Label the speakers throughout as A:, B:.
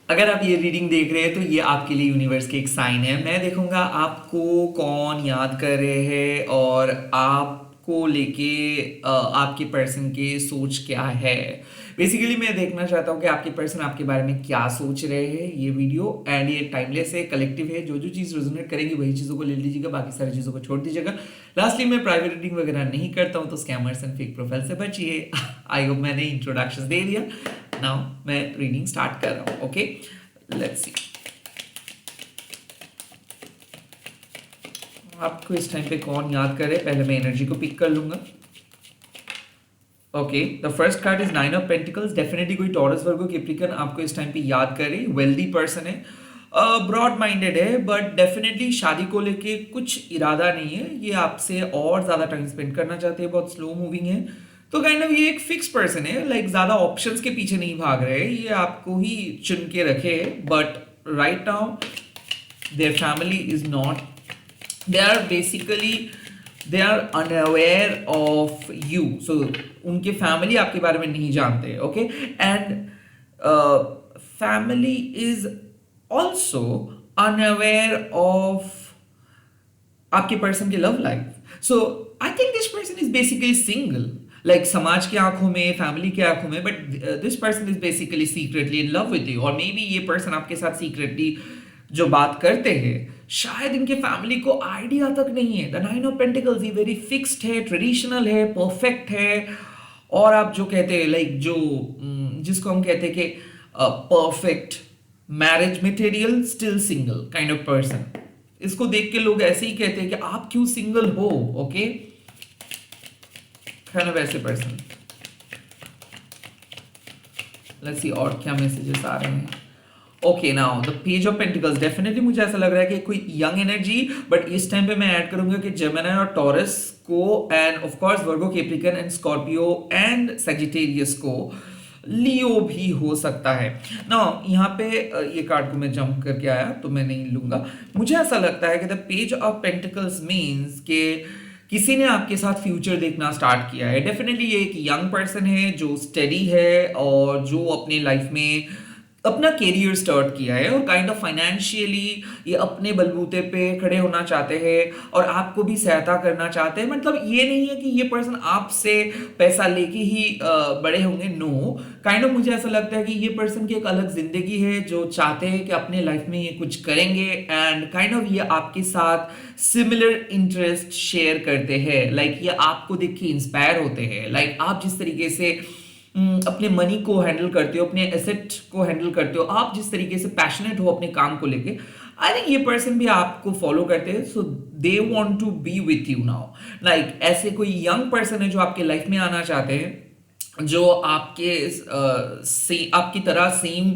A: अगर आप ये रीडिंग देख रहे हैं तो ये आपके लिए यूनिवर्स के एक साइन है। मैं देखूंगा आपको कौन याद कर रहे हैं और आपको लेके आपके पर्सन के सोच क्या है। बेसिकली मैं देखना चाहता हूँ कि आपके पर्सन आपके बारे में क्या सोच रहे हैं। ये वीडियो एंड ये टाइमलेस है, कलेक्टिव है, जो जो चीज़ रेजोनेट करेगी वही चीज़ों को ले लीजिएगा, बाकी सारी चीज़ों को छोड़ दीजिएगा। लास्टली मैं प्राइवेट रीडिंग वगैरह नहीं करता हूँ, तो स्कैमर्स एंड फेक प्रोफाइल से बचिए। आई होप मैंने इंट्रोडक्शन दे दिया। नाउ मैं रीडिंग स्टार्ट कर रहा हूँ। ओके, लेट्स सी आपको इस टाइम पे कौन याद करे। पहले मैं एनर्जी को पिक कर लूंगा। Okay, the first card is nine of pentacles. Definitely कोई टॉरस वर्गो कैप्रिकन आपको इस टाइम पे याद करे। वेल्दी पर्सन है, ब्रॉड माइंडेड है, बट डेफिनेटली शादी को लेके कुछ इरादा नहीं है। ये आपसे और ज्यादा टाइम स्पेंड करना चाहते हैं, बहुत स्लो मूविंग है। तो काइंड ऑफ ये एक फिक्स पर्सन है, लाइक ज्यादा ऑप्शंस के पीछे नहीं भाग रहे हैं, ये आपको ही चुन के रखे। But right now their family is not, they are basically they are unaware of you, so उनके फैमिली आपके बारे में नहीं जानते। Okay, and family is also unaware of आपके पर्सन की love life. So I think this person is basically single, like समाज की आंखों में, फैमिली की आंखों में, but this person is basically secretly in love with you. और मे बी ये पर्सन आपके साथ सीक्रेटली जो बात करते हैं, शायद इनके फैमिली को आइडिया तक नहीं है। द नाइन ऑफ पेंटिकल्स ये वेरी फिक्स्ड है, ट्रेडिशनल है, परफेक्ट है। और आप जो कहते हैं, लाइक जो जिसको हम कहते हैं कि perfect marriage material, still single kind of person. इसको देख के लोग ऐसे ही कहते हैं कि आप क्यों सिंगल हो। ओके, काइंड ऑफ ऐसे पर्सन। लेट्स सी और क्या मैसेजेस आ रहे हैं। Okay, now the page of pentacles. Definitely मुझे ऐसा लग रहा है कि कोई यंग एनर्जी, बट इस टाइम पे मैं ऐड करूंगा कि जेमिनी और टॉरस को, end of course Virgo, Capricorn and Scorpio and Sagittarius को, लियो भी हो सकता है ना। यहाँ पे ये कार्ड को मैं जंप करके आया तो मैं नहीं लूंगा। मुझे ऐसा लगता है कि the page of pentacles means के किसी ने आपके साथ फ्यूचर देखना स्टार्ट किया है। डेफिनेटली ये एक यंग पर्सन है जो स्टडी है और जो अपने लाइफ में अपना करियर स्टार्ट किया है, और काइंड ऑफ फाइनेंशियली ये अपने बलबूते पे खड़े होना चाहते हैं और आपको भी सहायता करना चाहते हैं। मतलब ये नहीं है कि ये पर्सन आपसे पैसा लेके ही बड़े होंगे, नो। काइंड ऑफ मुझे ऐसा लगता है कि ये पर्सन की एक अलग जिंदगी है, जो चाहते हैं कि अपने लाइफ में ये कुछ करेंगे, एंड काइंड ऑफ ये आपके साथ सिमिलर इंटरेस्ट शेयर करते हैं। लाइक ये आपको देख के इंस्पायर होते हैं। लाइक आप जिस तरीके से अपने मनी को हैंडल करते हो, अपने एसेट को हैंडल करते हो, आप जिस तरीके से पैशनेट हो अपने काम को लेके, आई थिंक ये पर्सन भी आपको फॉलो करते हैं। So they want to be with you now. Like ऐसे कोई यंग पर्सन है जो आपके लाइफ में आना चाहते हैं, जो आपकी तरह सेम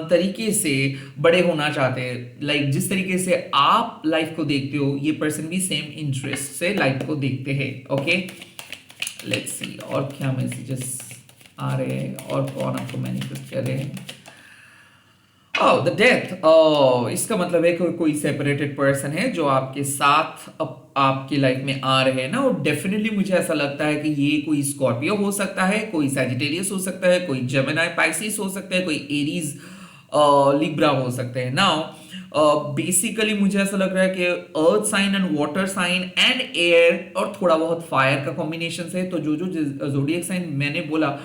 A: तरीके से बड़े होना चाहते हैं। लाइक जिस तरीके से आप लाइफ को देखते हो, ये पर्सन भी सेम इंटरेस्ट से लाइफ को देखते हैं। ओके, लेट्स सी और क्या मैसेजेस आ रहे हैं और कौन आपको मैनिफेस्ट कर रहे हैं। ओह, द डेथ। ओह, इसका मतलब है कि कोई सेपरेटेड पर्सन है जो आपके साथ आपकी लाइफ में आ रहे हैं ना। और डेफिनेटली मुझे ऐसा लगता है कि ये कोई स्कॉर्पियो हो सकता है, कोई सैजिटेरियस हो सकता है, कोई जेमिनी पाइसिस हो सकता है, कोई एरीज लिब्रा हो सकते हैं। नाउ बेसिकली मुझे ऐसा लग रहा है कि earth sign and water sign and air और थोड़ा बहुत फायर का कॉम्बिनेशन है। तो जो जो जोडियक साइन मैंने बोला,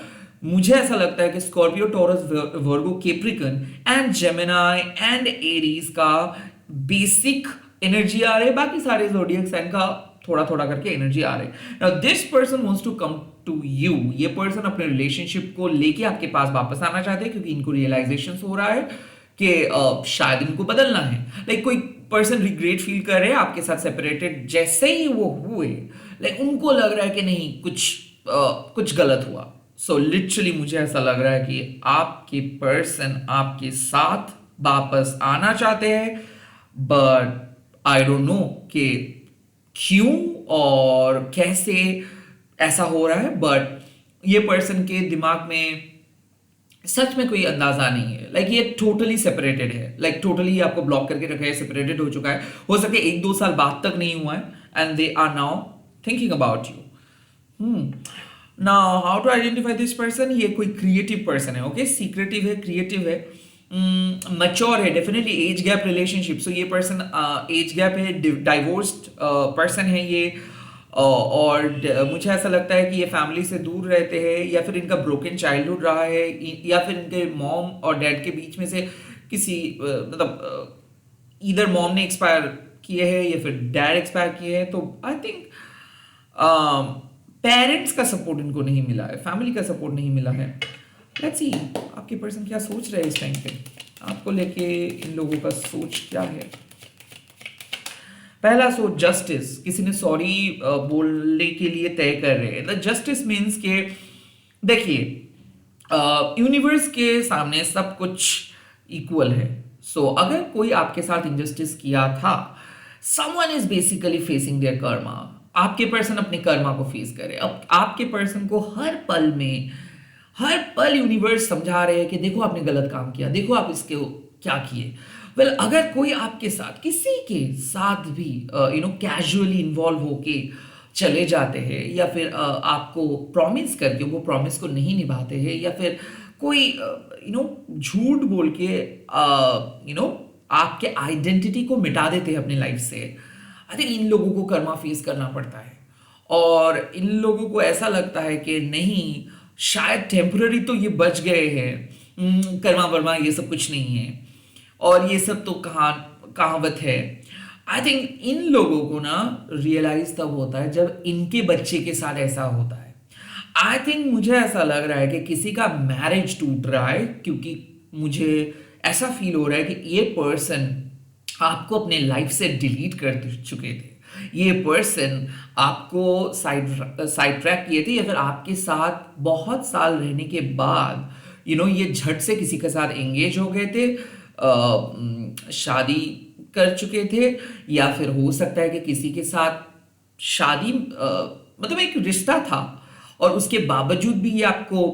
A: मुझे ऐसा लगता है कि Scorpio, taurus, Virgo, Capricorn and Gemini and Aries का बेसिक एनर्जी आ रहे, बाकी सारे जोडियक साइन का थोड़ा थोड़ा करके एनर्जी आ रहे। Now this person wants to come to you. ये पर्सन अपने रिलेशनशिप को लेके आपके पास वापस आना चाहते हैं, क्योंकि इनको रियलाइजेशन हो रहा है कि शायद इनको बदलना है। लाइक कोई पर्सन रिग्रेट फील कर रहे हैं आपके साथ सेपरेटेड जैसे ही वो हुए। लाइक उनको लग रहा है कि नहीं, कुछ गलत हुआ। सो लिटरली मुझे ऐसा लग रहा है कि आपके पर्सन आपके साथ वापस आना चाहते हैं, बट आई डोंट नो कि क्यों और कैसे ऐसा हो रहा है। बट ये पर्सन के दिमाग में सच में कोई अंदाजा नहीं है। लाइक ये टोटली सेपरेटेड है, लाइक टोटली आपको ब्लॉक करके रखा है, सेपरेटेड हो चुका है। हो सकता है 1-2 साल बाद तक नहीं हुआ है, and they are now thinking about you. Now how to identify this person. ये कोई क्रिएटिव पर्सन है। ओके, सीक्रेटिव है, क्रिएटिव है, मच्योर है, definitely age gap relationship, so ये पर्सन एज गैप है, डाइवोर्स्ड पर्सन है ये, और मुझे ऐसा लगता है कि ये फैमिली से दूर रहते हैं, या फिर इनका ब्रोकन चाइल्डहुड रहा है, या फिर इनके मॉम और डैड के बीच में से किसी मतलब इधर मॉम ने एक्सपायर किए हैं या फिर डैड एक्सपायर किए हैं, तो आई थिंक पेरेंट्स का सपोर्ट इनको नहीं मिला है, फैमिली का सपोर्ट नहीं मिला है। लेट्स सी आपके पर्सन क्या सोच रहे हैं इस टाइम पे, आपको लेके इन लोगों का सोच क्या है। पहला सोच जस्टिस, किसी ने सॉरी बोलने के लिए तय कर रहे हैं। द जस्टिस मीन्स के देखिए यूनिवर्स के सामने सब कुछ इक्वल है। सो अगर कोई आपके साथ इंजस्टिस किया था, someone is basically facing their karma, आपके पर्सन अपने कर्मा को फेस करे। अब आपके पर्सन को हर पल में, हर पल यूनिवर्स समझा रहे हैं कि देखो आपने गलत काम किया, देखो आप इसके क्या किए। वेल अगर कोई आपके साथ किसी के साथ भी कैजुअली इन्वॉल्व होके चले जाते हैं, या फिर आपको प्रॉमिस करके वो प्रॉमिस को नहीं निभाते हैं, या फिर कोई झूठ बोल के आपके आइडेंटिटी को मिटा देते हैं अपने लाइफ से, आई थिंक इन लोगों को कर्मा फेस करना पड़ता है। और इन लोगों को ऐसा लगता है कि नहीं, शायद टेम्पररी तो ये बच गए हैं, कर्मा वर्मा ये सब कुछ नहीं है, और ये सब तो कहावत है। आई थिंक इन लोगों को ना रियलाइज तब होता है जब इनके बच्चे के साथ ऐसा होता है। आई थिंक मुझे ऐसा लग रहा है कि किसी का मैरिज टूट रहा है, क्योंकि मुझे ऐसा फील हो रहा है कि ये पर्सन आपको अपने लाइफ से डिलीट कर चुके थे, ये पर्सन आपको साइड ट्रैक किए थे, या फिर आपके साथ बहुत साल रहने के बाद ये झट से किसी के साथ एंगेज हो गए थे, शादी कर चुके थे, या फिर हो सकता है कि किसी के साथ शादी मतलब एक रिश्ता था और उसके बावजूद भी ये आपको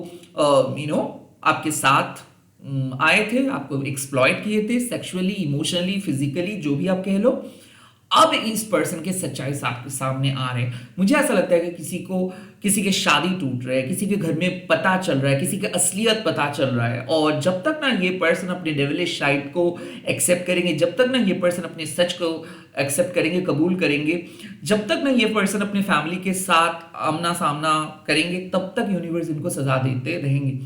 A: आपके साथ आए थे, आपको एक्सप्लॉइट किए थे सेक्सुअली, इमोशनली, फिजिकली, जो भी आप कह लो। अब इस पर्सन के सच्चाई आपके सामने आ रहे हैं। मुझे ऐसा लगता है कि किसी के शादी टूट रहे हैं, किसी के घर में पता चल रहा है, किसी के असलियत पता चल रहा है, और जब तक ना ये पर्सन अपने डेविलिश साइड को एक्सेप्ट करेंगे, जब तक ना ये पर्सन अपने सच को एक्सेप्ट करेंगे, कबूल करेंगे, जब तक ना ये पर्सन अपने फैमिली के साथ आमना सामना करेंगे, तब तक यूनिवर्स इनको सजा देते रहेंगे।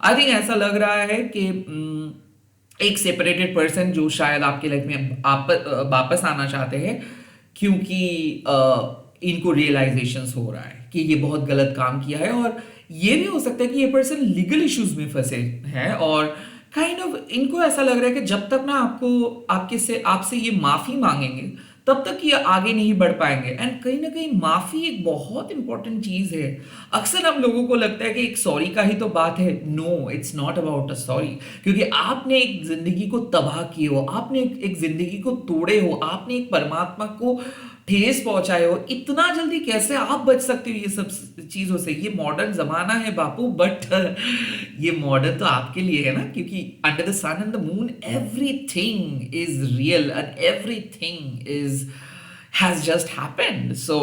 A: आई थिंक ऐसा लग रहा है कि एक सेपरेटेड पर्सन जो शायद आपके लाइफ में वापस आना चाहते हैं, क्योंकि इनको रियलाइजेशन हो रहा है कि ये बहुत गलत काम किया है, और ये भी हो सकता है कि ये पर्सन लीगल इश्यूज में फंसे हैं, और इनको ऐसा लग रहा है कि जब तक ना आपसे ये माफी मांगेंगे, तब तक ये आगे नहीं बढ़ पाएंगे। एंड कहीं ना कहीं माफी एक बहुत इंपॉर्टेंट चीज है। अक्सर हम लोगों को लगता है कि एक सॉरी का ही तो बात है। No, it's not about a sorry, क्योंकि आपने एक जिंदगी को तबाह किए हो, आपने एक जिंदगी को तोड़े हो, आपने एक परमात्मा को ठेस पहुंचाए हो। इतना जल्दी कैसे आप बच सकते हो ये सब चीजों से? ये मॉडर्न जमाना है बापू, बट ये मॉडर्न तो आपके लिए है ना, क्योंकि under the sun and the moon everything is real and everything is has just happened. So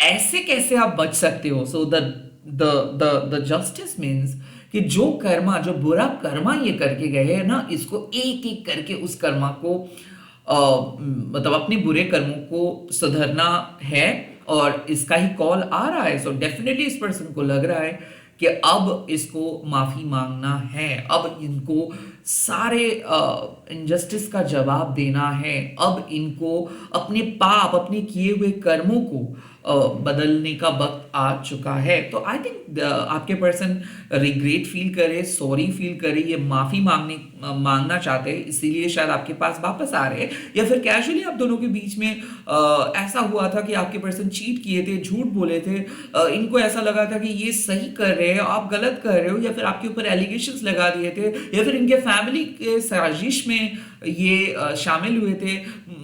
A: ऐसे कैसे आप बच सकते हो? सो द जस्टिस मीन्स कि जो बुरा कर्मा ये करके गए हैं ना, इसको एक एक करके उस कर्मा को मतलब अपने बुरे कर्मों को सुधरना है, और इसका ही कॉल आ रहा है। सो डेफिनेटली इस पर्सन को लग रहा है कि अब इसको माफी मांगना है, अब इनको सारे इनजस्टिस का जवाब देना है, अब इनको अपने पाप, अपने किए हुए कर्मों को बदलने का वक्त आ चुका है। तो आई थिंक आपके पर्सन रिग्रेट फील करे, सॉरी फील करे, ये माफी मांगना चाहते हैं, इसीलिए शायद आपके पास वापस आ रहे हैं, या फिर कैजुअली आप दोनों के बीच में ऐसा हुआ था कि आपके पर्सन चीट किए थे, झूठ बोले थे, इनको ऐसा लगा था कि ये सही कर रहे हैं, आप गलत कर रहे हो, या फिर आपके ऊपर एलिगेशंस लगा दिए थे, या फिर इनके फैमिली के साजिश में ये शामिल हुए थे।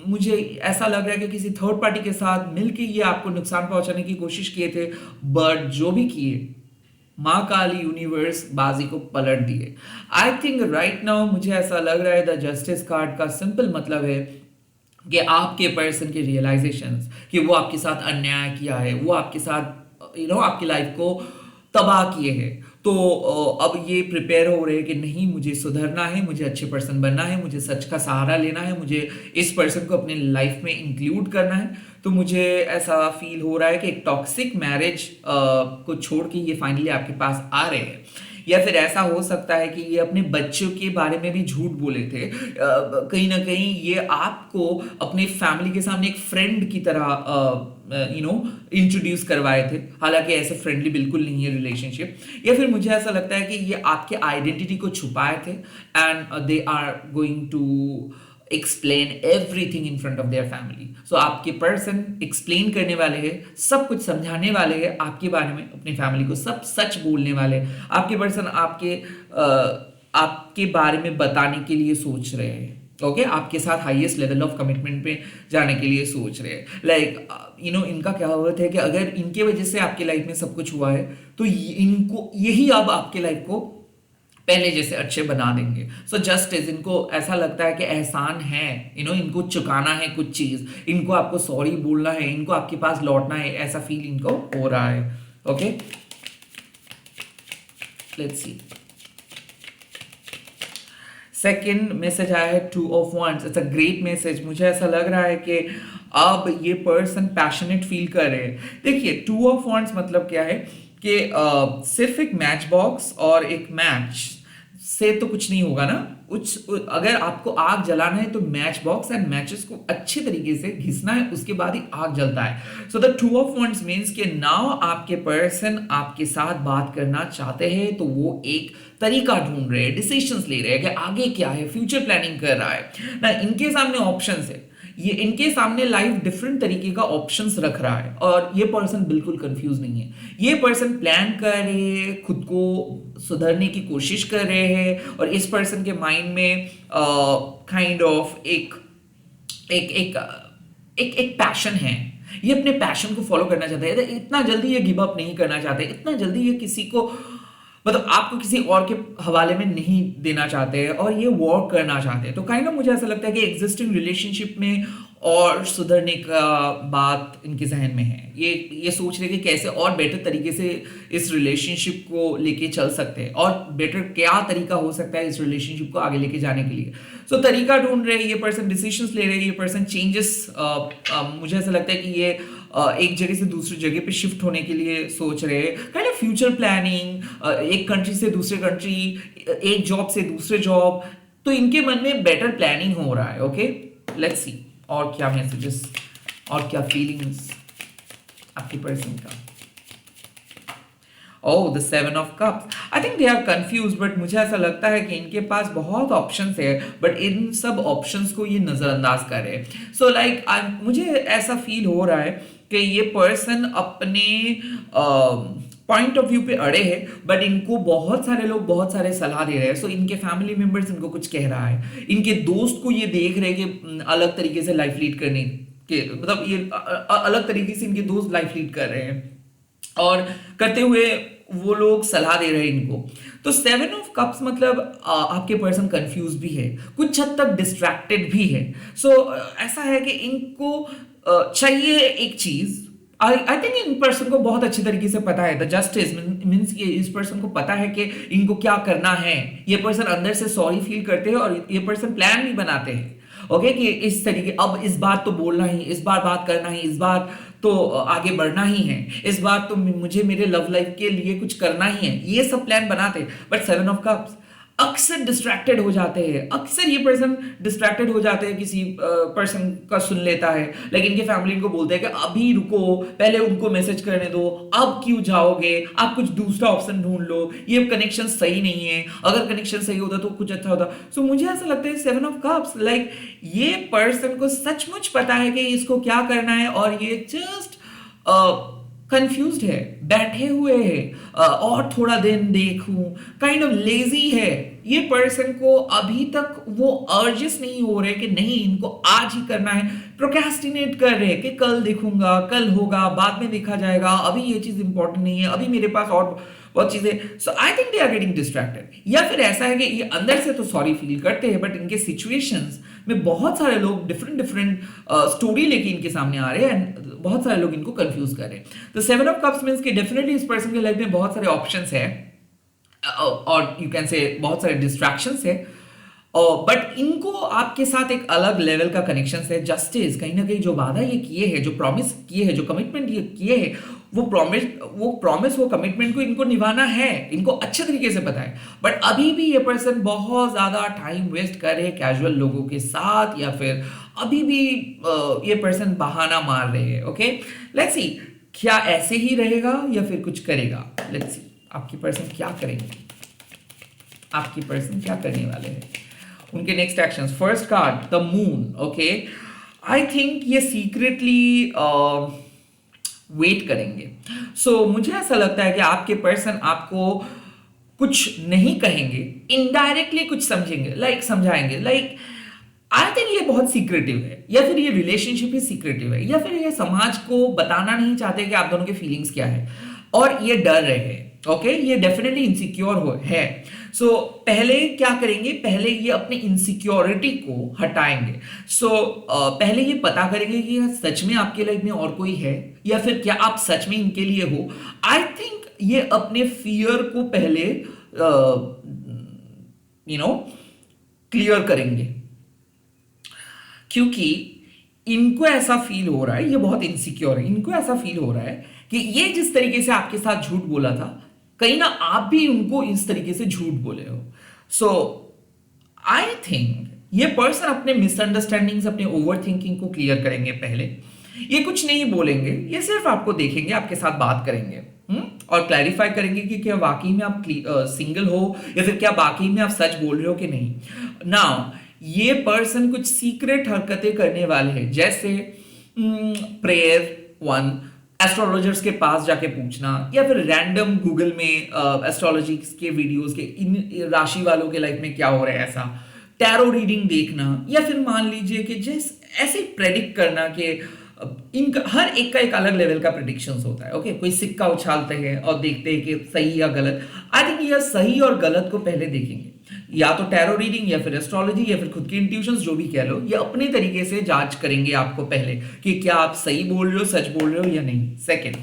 A: मुझे ऐसा लग रहा है कि किसी थर्ड पार्टी के साथ मिलकर ये आपको नुकसान पहुंचाने की कोशिश किए थे, बट जो भी किए, माँ काली यूनिवर्स बाजी को पलट दिए। आई थिंक राइट नाउ मुझे ऐसा लग रहा है द जस्टिस कार्ड का सिंपल मतलब है कि आपके पर्सन के रियलाइजेशंस कि वो आपके साथ अन्याय किया है, वो आपके साथ आपकी लाइफ को तबाह किए हैं, तो तो अब ये प्रिपेयर हो रहे हैं कि नहीं, मुझे सुधरना है, मुझे अच्छे पर्सन बनना है, मुझे सच का सहारा लेना है, मुझे इस पर्सन को अपने लाइफ में इंक्लूड करना है। तो मुझे ऐसा फील हो रहा है कि एक टॉक्सिक मैरिज को छोड़ के ये फाइनली आपके पास आ रहे हैं। या फिर ऐसा हो सकता है कि ये अपने बच्चों के बारे में भी झूठ बोले थे, कहीं ना कहीं ये आपको अपने फैमिली के सामने एक फ्रेंड की तरह इंट्रोड्यूस करवाए थे, हालांकि ऐसे फ्रेंडली बिल्कुल नहीं है रिलेशनशिप। या फिर मुझे ऐसा लगता है कि ये आपके आइडेंटिटी को छुपाए थे and they are going to explain everything in front of their family. So आपके पर्सन एक्सप्लेन करने वाले हैं, सब कुछ समझाने वाले हैं आपके बारे में, अपनी फैमिली को सब सच बोलने वाले हैं। आपके पर्सन आपके बारे में बताने के लिए सोच रहे हैं, ओके आपके साथ हाईएस्ट लेवल ऑफ कमिटमेंट पे जाने के लिए सोच रहे हैं। लाइक इनका क्या होता है कि अगर इनके वजह से आपके लाइफ में सब कुछ हुआ है, तो इनको यही अब आपके लाइफ को पहले जैसे अच्छे बना देंगे। सो जस्टिस, इनको ऐसा लगता है कि एहसान है, इनको चुकाना है कुछ चीज, इनको आपको सॉरी बोलना है, इनको आपके पास लौटना है, ऐसा फील इनको हो रहा है। Okay, let's see. Second message आया है 2 of wands। It's a great message. मुझे ऐसा लग रहा है कि अब ये पर्सन पैशनेट फील कर रहे हैं। देखिए 2 ऑफ wands मतलब क्या है कि सिर्फ एक मैच बॉक्स और एक मैच से तो कुछ नहीं होगा ना। अगर आपको आग जलाना है तो मैच बॉक्स एंड मैचेस को अच्छे तरीके से घिसना है, उसके बाद ही आग जलता है। So the 2 of wands means कि नाउ आपके पर्सन आपके साथ बात करना चाहते हैं, तो वो एक तरीका ढूंढ रहे हैं, डिसीजंस ले रहे हैं कि आगे क्या है, फ्यूचर प्लानिंग कर रहा है ना। इनके सामने ऑप्शंस है, ये इनके सामने लाइफ डिफरेंट तरीके का ऑप्शंस रख रहा है और ये पर्सन बिल्कुल कंफ्यूज नहीं है। ये पर्सन प्लान कर रहे हैं, खुद को सुधरने की कोशिश कर रहे हैं और इस पर्सन के माइंड में काइंड ऑफ एक एक एक एक एक पैशन है। ये अपने पैशन को फॉलो करना चाहते हैं, इतना जल्दी ये गिव अप नहीं करना चाहते, इतना जल्दी ये किसी को मतलब आपको किसी और के हवाले में नहीं देना चाहते हैं और ये वर्क करना चाहते हैं। तो काइंड ऑफ मुझे ऐसा लगता है कि एग्जिस्टिंग रिलेशनशिप में और सुधरने का बात इनके जहन में है। ये सोच रहे कि कैसे और बेटर तरीके से इस रिलेशनशिप को लेके चल सकते हैं और बेटर क्या तरीका हो सकता है इस रिलेशनशिप को आगे लेके जाने के लिए। सो तरीका ढूंढ रहे हैं, ये पर्सन डिसीजंस ले रहे हैं, ये पर्सन चेंजेस मुझे ऐसा लगता है कि ये एक जगह से दूसरी जगह पे शिफ्ट होने के लिए सोच रहे हैं। काइंड ऑफ फ्यूचर प्लानिंग, एक कंट्री से दूसरे कंट्री, एक जॉब से दूसरे जॉब, तो इनके मन में बेटर प्लानिंग हो रहा है। ओके, लेट्स सी और क्या मैसेजेस और क्या फीलिंग्स आपके पर्सन का। Oh, the 7 of cups. I think they are confuse, but मुझे ऐसा लगता है कि इनके पास बहुत ऑप्शंस है, बट इन सब ऑप्शंस को ये नजरअंदाज कर रहे हैं। सो लाइक मुझे ऐसा फील हो रहा है कि ये पर्सन अपने पॉइंट ऑफ व्यू पे अड़े हैं, बट इनको बहुत सारे लोग बहुत सारे सलाह दे रहे हैं। सो इनके फैमिली मेंबर्स इनको कुछ कह रहा है, इनके दोस्त को ये देख रहे हैं कि अलग तरीके से लाइफ लीड करने के, मतलब ये अलग तरीके से इनके दोस्त लाइफ लीड कर रहे हैं और करते हुए वो लोग सलाह दे रहे हैं इनको। तो 7 ऑफ कप्स मतलब आपके पर्सन कंफ्यूज भी है, कुछ हद तक डिस्ट्रैक्टेड भी है। सो ऐसा है कि इनको चाहिए एक चीज। आई थिंक इन पर्सन को बहुत अच्छी तरीके से पता है, द जस्टिस मीन्स कि इस पर्सन को पता है कि इनको क्या करना है। ये पर्सन अंदर से सॉरी फील करते हैं और ये पर्सन प्लान भी बनाते हैं। ओके, कि इस तरीके अब इस बार तो बोलना ही, इस बार बात करना ही, इस बार तो आगे बढ़ना ही है, इस बार तो मुझे मेरे लव लाइफ के लिए कुछ करना ही है, ये सब प्लान बनाते हैं। बट 7 ऑफ कप्स अक्सर डिस्ट्रैक्टेड हो जाते हैं, अक्सर ये पर्सन डिस्ट्रैक्टेड हो जाते हैं, किसी पर्सन का सुन लेता है, लेकिन इनके फैमिली इनको बोलते हैं कि अभी रुको, पहले उनको मैसेज करने दो, अब क्यों जाओगे, आप कुछ दूसरा ऑप्शन ढूंढ लो, ये कनेक्शन सही नहीं है, अगर कनेक्शन सही होता तो कुछ अच्छा होता। सो मुझे ऐसा लगता है 7 ऑफ कप्स लाइक ये पर्सन को सचमुच पता है कि इसको क्या करना है और ये जस्ट कंफ्यूज्ड है, बैठे हुए हैं और थोड़ा दिन देखूं, काइंड ऑफ लेजी है। ये पर्सन को अभी तक वो अर्जेस नहीं हो रहे कि नहीं इनको आज ही करना है, प्रोक्रेस्टिनेट कर रहे हैं कि कल देखूंगा, कल होगा, बाद में देखा जाएगा, अभी ये चीज इंपॉर्टेंट नहीं है, अभी मेरे पास और बहुत चीजें। So I think they are getting distracted. या फिर ऐसा है कि ये अंदर से तो सॉरी फील करते हैं, बट इनके सिचुएशंस में बहुत सारे लोग डिफरेंट स्टोरी लेके इनके सामने आ रहे हैं एंड बहुत सारे लोग इनको कंफ्यूज कर रहे हैं। तो 7 ऑफ कप्स मींस कि डेफिनेटली इस पर्सन के लाइफ में बहुत सारे ऑप्शंस है और यू कैन से बहुत सारे डिस्ट्रैक्शंस है, बट इनको आपके साथ एक अलग लेवल का कनेक्शन है। जस्टिस कहीं ना कहीं जो वादा ये किए हैं, जो प्रॉमिस किए हैं, जो कमिटमेंट ये किए हैं, वो कमिटमेंट को इनको निभाना है, इनको अच्छे तरीके से पता है। बट अभी भी ये पर्सन बहुत ज्यादा टाइम वेस्ट कर रहे हैं कैजुअल लोगों के साथ, या फिर अभी भी ये पर्सन बहाना मार रहे हैं। ओके, लेट्स सी क्या ऐसे ही रहेगा या फिर कुछ करेगा। लेट्स सी आपकी पर्सन क्या करेंगे, आपकी पर्सन क्या करने वाले हैं, उनके next actions. First card the moon. Okay, I think ये सीक्रेटली वेट करेंगे। मुझे ऐसा लगता है कि आपके पर्सन आपको कुछ नहीं कहेंगे, इनडायरेक्टली कुछ समझेंगे, समझाएंगे। आई थिंक ये बहुत सीक्रेटिव है, या फिर ये रिलेशनशिप ही सीक्रेटिव है, या फिर ये समाज को बताना नहीं चाहते कि आप दोनों के फीलिंग्स क्या है, और ये डर रहे हैं। ओके, ये डेफिनेटली इनसिक्योर है। पहले क्या करेंगे, पहले ये अपने इनसिक्योरिटी को हटाएंगे। पहले ये पता करेंगे कि सच में आपके लाइफ में और कोई है, या फिर क्या आप सच में इनके लिए हो। आई थिंक ये अपने फियर को पहले क्लियर करेंगे, क्योंकि इनको ऐसा फील हो रहा है, ये बहुत इनसिक्योर है, इनको ऐसा फील हो रहा है कि ये जिस तरीके से आपके साथ झूठ बोला था, कहीं ना आप भी उनको इस तरीके से झूठ बोले हो। आई थिंक ये पर्सन अपने मिसअंडरस्टैंडिंग्स, अपने ओवर थिंकिंग को क्लियर करेंगे पहले। ये कुछ नहीं बोलेंगे, ये सिर्फ आपको देखेंगे, आपके साथ बात करेंगे और क्लैरिफाई करेंगे कि क्या वाकई में आप सिंगल हो, या फिर क्या वाकई में आप सच बोल रहे हो कि नहीं। नाउ ये पर्सन कुछ सीक्रेट हरकतें करने वाले हैं, जैसे प्रेयर वन, एस्ट्रोलॉजर्स के पास जाके पूछना, या फिर रैंडम गूगल में एस्ट्रोलॉजी के वीडियोस के इन राशि वालों के लाइफ में क्या हो रहा है ऐसा, टैरो रीडिंग देखना, या फिर मान लीजिए कि ऐसे प्रेडिक्ट करना कि इनका हर एक का एक अलग लेवल का प्रेडिक्शंस होता है। ओके, कोई सिक्का उछालते हैं और देखते हैं कि सही या गलत। आई थिंक ये सही और गलत को पहले देखेंगे, या तो टैरो रीडिंग, या फिर एस्ट्रोलॉजी, या फिर खुद की इंट्यूशंस, जो भी कह लो, ये अपने तरीके से जांच करेंगे आपको पहले कि क्या आप सही बोल रहे हो, सच बोल रहे हो या नहीं। सेकंड,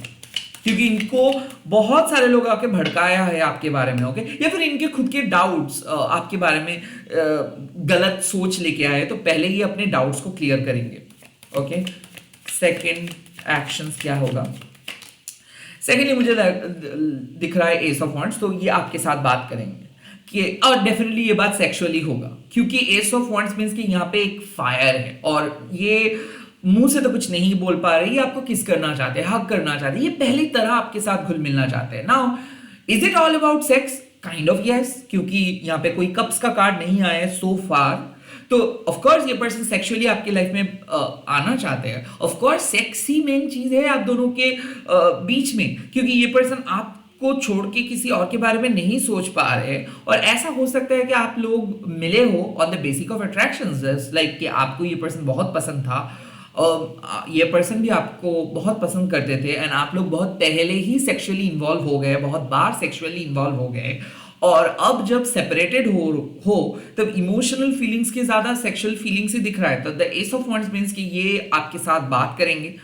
A: क्योंकि इनको बहुत सारे लोग आके भड़काया है आपके बारे में। ओके, या फिर इनके खुद के डाउट्स आपके बारे में गलत सोच लेके आए, तो पहले ही अपने डाउट्स को क्लियर करेंगे। ओके, सेकंड एक्शंस क्या होगा। सेकेंडली मुझे दिख रहा है एस ऑफ वॉन्ड्स, तो ये आपके साथ बात करेंगे कि, और डेफिनेटली ये बात सेक्सुअली होगा, क्योंकि एस ऑफ वॉन्ड्स मींस कि यहाँ पे एक फायर है, और ये मुंह से तो कुछ नहीं बोल पा रहे, ये आपको किस करना चाहते हैं, हक करना चाहते हैं, ये पहली तरह आपके साथ घुल मिलना चाहते हैं। Now is it all about sex? Kind of yes, क्योंकि यहाँ पे कोई कप्स का कार्ड नहीं आया है सो फार। तो ऑफ कोर्स ये पर्सन सेक्सुअली आपकी लाइफ में आना चाहते हैं। Of course sex he main चीज है आप दोनों के बीच में, क्योंकि ये पर्सन आपको छोड़ के किसी और के बारे में नहीं सोच पा रहे हैं। और ऐसा हो सकता है कि आप लोग मिले हो on the basic of attractions, like कि आपको ये पर्सन बहुत पसंद था, ये पर्सन भी आपको बहुत पसंद करते थे, एंड आप लोग बहुत पहले ही सेक्सुअली इन्वॉल्व हो गए, बहुत बार सेक्सुअली इन्वॉल्व हो गए, और अब जब सेपरेटेड हो तब इमोशनल फीलिंग्स के ज्यादा सेक्सुअल फीलिंग्स ही दिख रहा है। तो the S of wands means कि ये आपके साथ बात करेंगे,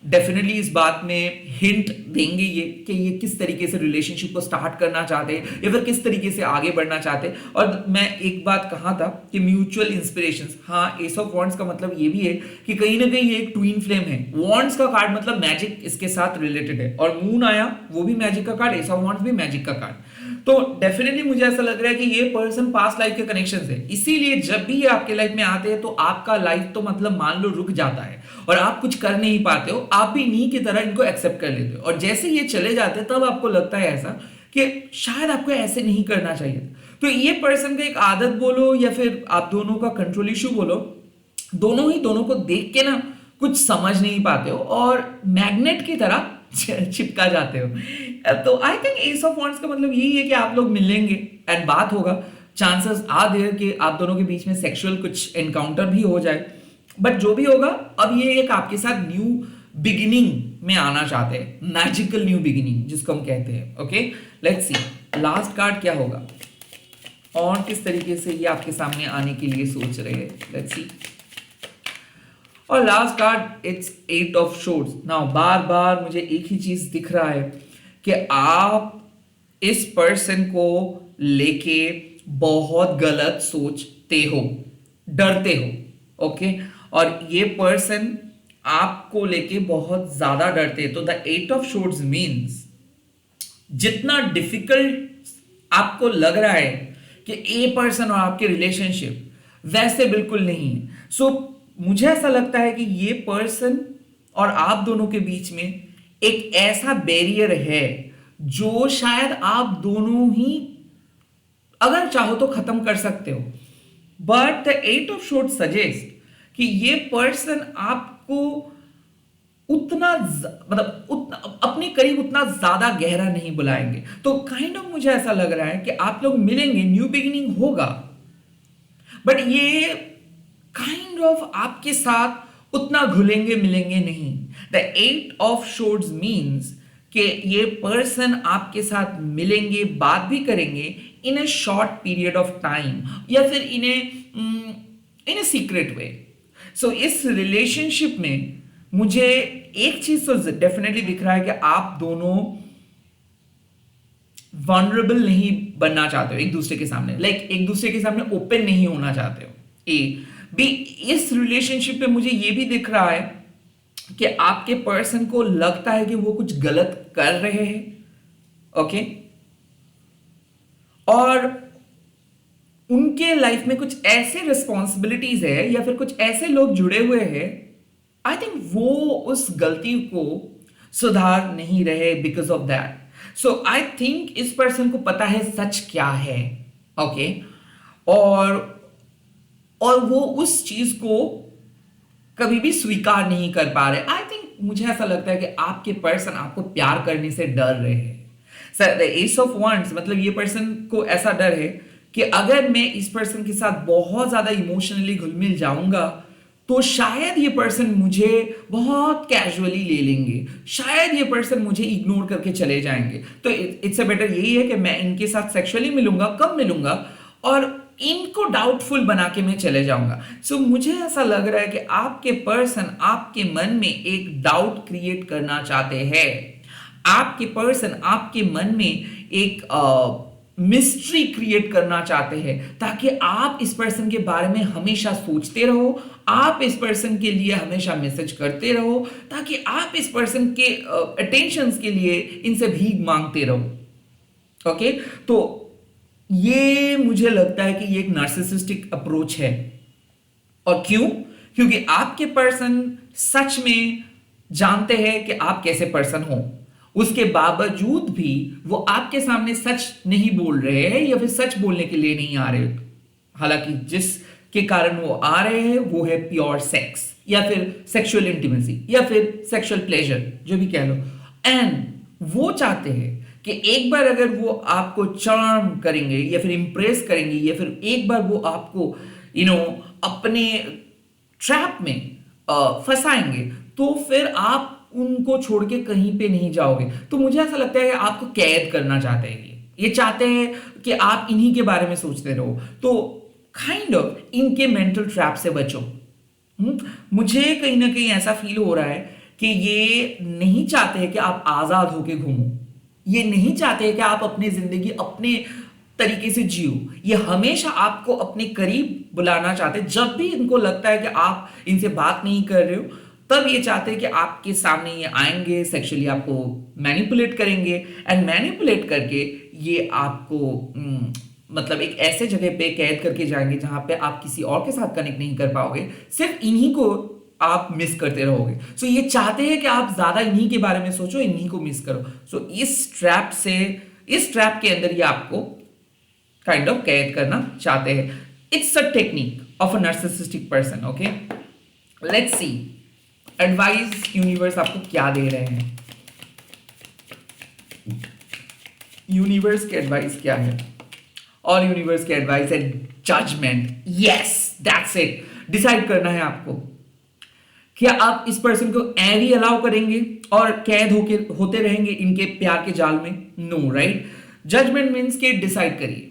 A: डेफिनेटली इस बात में हिंट देंगे ये कि ये किस तरीके से रिलेशनशिप को स्टार्ट करना चाहते हैं, या फिर किस तरीके से आगे बढ़ना चाहते हैं। और मैं एक बात कहा था कि म्यूचुअल इंस्पिरेशंस, हाँ, एस ऑफ वॉन्ड्स का मतलब ये भी है कि कहीं ना कहीं ये एक ट्विन फ्लेम है। वॉन्ड्स का कार्ड मतलब मैजिक इसके साथ रिलेटेड है, और मून आया वो भी मैजिक का कार्ड, एस ऑफ वॉन्ड्स भी मैजिक का कार्ड। तो डेफिनेटली मुझे ऐसा लग रहा है कि ये पर्सन पास्ट लाइफ के कनेक्शन है, इसीलिए जब भी ये आपके लाइफ में आते हैं तो आपका लाइफ तो मतलब मान लो रुक जाता है, और आप कुछ कर नहीं पाते हो, आप भी नी की तरह इनको एक्सेप्ट कर लेते हो। और जैसे ये चले जाते हैं तब आपको लगता है ऐसा कि शायद आपको ऐसे नहीं करना चाहिए। तो ये पर्सन का एक आदत बोलो, या फिर आप दोनों का कंट्रोल इशू बोलो, दोनों को देख के ना कुछ समझ नहीं पाते हो, और मैग्नेट की तरह चिपका जाते हो। तो I think S of wands का मतलब यही है कि आप लोग मिलेंगे एंड बात होगा, चांसेस आर देयर कि आप दोनों के बीच में सेक्सुअल कुछ एनकाउंटर भी हो जाए। बट जो भी होगा, अब ये एक आपके साथ न्यू बिगिनिंग में आना चाहते हैं, मैजिकल न्यू बिगिनिंग जिसको हम कहते हैं। Okay, let's see last card क्या होगा, और किस तरीके से ये आपके सामने आने के लिए सोच रहे हैं। लेट्स सी, और last card it's 8 of shards. Now बार बार मुझे एक ही चीज दिख रहा है कि आप इस पर्सन को लेके बहुत गलत सोचते हो, डरते हो, ओके। और ये पर्सन आपको लेके बहुत ज्यादा डरते हैं। तो the eight of shards means जितना डिफिकल्ट आपको लग रहा है कि ए पर्सन और आपके रिलेशनशिप, वैसे बिल्कुल नहीं है। सो मुझे ऐसा लगता है कि ये पर्सन और आप दोनों के बीच में एक ऐसा बैरियर है जो शायद आप दोनों ही अगर चाहो तो खत्म कर सकते हो। But the eight of swords suggest कि ये पर्सन आपको उतना मतलब उतना अपने करीब उतना ज्यादा गहरा नहीं बुलाएंगे। तो काइंड ऑफ मुझे ऐसा लग रहा है कि आप लोग मिलेंगे, न्यू बिगिनिंग होगा, बट ये काइंड ऑफ आपके साथ उतना घुलेंगे मिलेंगे नहीं। The eight of shards means कि ये पर्सन आपके साथ मिलेंगे, बात भी करेंगे in a short period of time या फिर इन ए सीक्रेट वे। सो इस रिलेशनशिप में मुझे एक चीज तो डेफिनेटली दिख रहा है कि आप दोनों वनरेबल नहीं बनना चाहते हो एक दूसरे के सामने, एक दूसरे के सामने ओपन नहीं होना चाहते हो। ए बी इस रिलेशनशिप पे मुझे ये भी दिख रहा है कि आपके पर्सन को लगता है कि वो कुछ गलत कर रहे हैं, ओके। और उनके लाइफ में कुछ ऐसे रिस्पॉन्सिबिलिटीज है या फिर कुछ ऐसे लोग जुड़े हुए हैं, आई थिंक वो उस गलती को सुधार नहीं रहे because of that. So I think इस पर्सन को पता है सच क्या है, ओके। और वो उस चीज को कभी भी स्वीकार नहीं कर पा रहे। आई थिंक मुझे ऐसा लगता है कि आपके पर्सन आपको प्यार करने से डर रहे हैं। Sir the S of wands मतलब ये पर्सन को ऐसा डर है कि अगर मैं इस पर्सन के साथ बहुत ज्यादा इमोशनली घुल मिल जाऊंगा तो शायद ये पर्सन मुझे बहुत कैजुअली ले लेंगे, शायद ये पर्सन मुझे इग्नोर करके चले जाएंगे। तो इट्स अ बेटर यही है कि मैं इनके साथ सेक्सुअली मिलूंगा, कब मिलूंगा, और इनको डाउटफुल बना के मैं चले जाऊंगा। सो मुझे ऐसा लग रहा है कि आपके पर्सन आपके मन में एक डाउट क्रिएट करना चाहते हैं। आपके पर्सन आपके मन में एक मिस्ट्री क्रिएट करना चाहते हैं ताकि आप इस पर्सन के बारे में हमेशा सोचते रहो, आप इस पर्सन के लिए हमेशा मैसेज करते रहो, ताकि आप इस पर्सन के अटेंशंस के लिए इनसे भीख मांगते रहो, ओके। तो ये मुझे लगता है कि ये एक नार्सिसिस्टिक अप्रोच है। और क्यों? क्योंकि आपके पर्सन सच में जानते हैं कि आप कैसे पर्सन हो, उसके बावजूद भी वो आपके सामने सच नहीं बोल रहे हैं या फिर सच बोलने के लिए नहीं आ रहे। हालांकि जिस के कारण वो आ रहे हैं वो है प्योर सेक्स या फिर सेक्सुअल इंटीमेसी या फिर सेक्सुअल प्लेजर, जो भी कह लो। एंड वो चाहते हैं कि एक बार अगर वो आपको चार्म करेंगे या फिर इंप्रेस करेंगे या फिर एक बार वो आपको अपने ट्रैप में फंसाएंगे तो फिर आप उनको छोड़ के कहीं पे नहीं जाओगे। तो मुझे ऐसा लगता है कि आपको कैद करना चाहते हैं, ये चाहते हैं कि आप इन्हीं के बारे में सोचते रहो। तो काइंड ऑफ इनके मेंटल ट्रैप से बचो। मुझे कहीं ना कहीं ऐसा फील हो रहा है कि ये नहीं चाहते हैं कि आप आजाद होके घूमो, ये नहीं चाहते कि आप अपनी जिंदगी अपने तरीके से जियो, ये हमेशा आपको अपने करीब बुलाना चाहते हैं। जब भी इनको लगता है कि आप इनसे बात नहीं कर रहे हो तब ये चाहते हैं कि आपके सामने ये आएंगे, सेक्सुअली आपको मैनिपुलेट करेंगे एंड मैनिपुलेट करके ये आपको मतलब एक ऐसे जगह पे कैद करके जाएंगे जहां पे आप किसी और के साथ कनेक्ट नहीं कर पाओगे, सिर्फ इन्हीं को आप मिस करते रहोगे। सो ये चाहते हैं कि आप ज्यादा इन्हीं के बारे में सोचो, इन्हीं को मिस करो। सो इस ट्रैप के अंदर ये आपको काइंड ऑफ कैद करना चाहते हैं। It's a technique of a narcissistic person, okay. Let's see advice universe आपको क्या दे रहे हैं। यूनिवर्स की एडवाइस क्या है? और यूनिवर्स की एडवाइस है judgement. Yes, that's it. Decide करना है आपको, क्या आप इस पर्सन को ऐवी अलाउ करेंगे और कैद होते रहेंगे इनके प्यार के जाल में? No, right. जजमेंट मीन्स के डिसाइड करिए।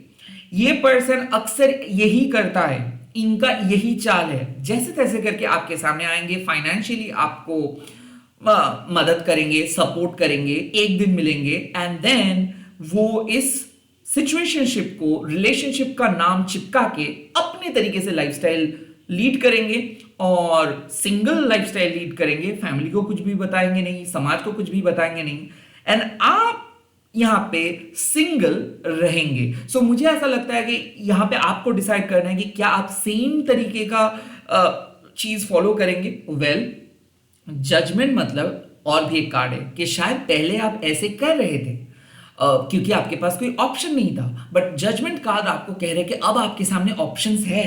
A: ये पर्सन अक्सर यही करता है, इनका यही चाल है, जैसे तैसे करके आपके सामने आएंगे, फाइनेंशियली आपको मदद करेंगे, सपोर्ट करेंगे, एक दिन मिलेंगे एंड देन वो इस सिचुएशनशिप को, रिलेशनशिप का नाम चिपका के अपने तरीके से लाइफस्टाइल लीड करेंगे और सिंगल लाइफस्टाइल लीड करेंगे, फैमिली को कुछ भी बताएंगे नहीं, समाज को कुछ भी बताएंगे नहीं, एंड आप यहां पे सिंगल रहेंगे। सो मुझे ऐसा लगता है कि यहां पे आपको डिसाइड करना है कि क्या आप सेम तरीके का चीज फॉलो करेंगे। वेल, जजमेंट मतलब और भी एक कार्ड है कि शायद पहले आप ऐसे कर रहे थे क्योंकि आपके पास कोई ऑप्शन नहीं था, बट जजमेंट कार्ड आपको कह रहे हैं कि अब आपके सामने ऑप्शंस है,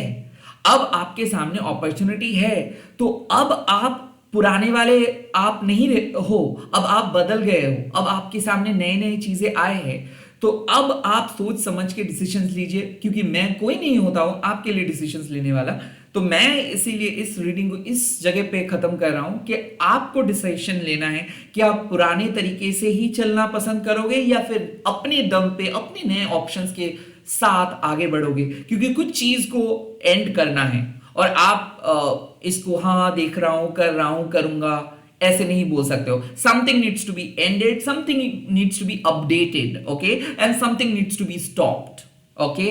A: अब आपके सामने अपॉर्चुनिटी है, तो अब आप पुराने वाले आप नहीं हो, अब आप बदल गए हो, अब आपके सामने नए नए चीजें आए हैं, तो अब आप सोच समझ के डिसीजंस लीजिए, क्योंकि मैं कोई नहीं होता हूं आपके लिए डिसीजंस लेने वाला। तो मैं इसीलिए इस रीडिंग को इस जगह पे खत्म कर रहा हूं कि आपको डिसीजन लेना है कि आप पुराने तरीके से ही चलना पसंद करोगे या फिर अपने दम पे अपने नए ऑप्शंस के साथ आगे बढ़ोगे, क्योंकि कुछ चीज को एंड करना है और आप इसको हाँ देख रहा हूं, कर रहा हूं, करूंगा, ऐसे नहीं बोल सकते हो। Something needs to be ended, something needs to be updated, okay, and something needs to be stopped, okay.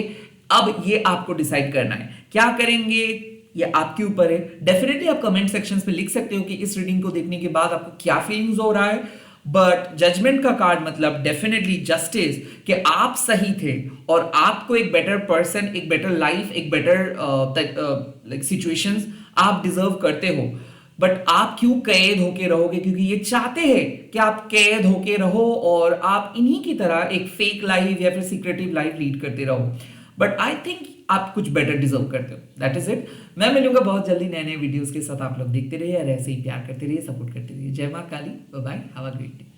A: अब ये आपको डिसाइड करना है क्या करेंगे, ये आपके ऊपर है। डेफिनेटली आप कमेंट सेक्शंस में लिख सकते हो कि इस रीडिंग को देखने के बाद आपको क्या फीलिंग्स हो रहा है, बट जजमेंट का कार्ड मतलब डेफिनेटली जस्टिस, कि आप सही थे और आपको एक बेटर पर्सन, एक बेटर लाइफ, एक बेटर सिचुएशंस आप डिजर्व करते हो। बट आप क्यों कैद होके रहोगे, क्योंकि ये चाहते हैं कि आप कैद होके रहो और आप इन्हीं की तरह एक फेक लाइफ या फिर सीक्रेटिव लाइफ लीड करते रहो। बट आई थिंक आप कुछ बेटर डिजर्व करते हो। That is it. मैं मिलूंगा बहुत जल्दी नए नए वीडियोस के साथ। आप लोग देखते रहिए और ऐसे ही प्यार करते रहिए, सपोर्ट करते रहिए। जय मां Kali, bye bye, have a great day.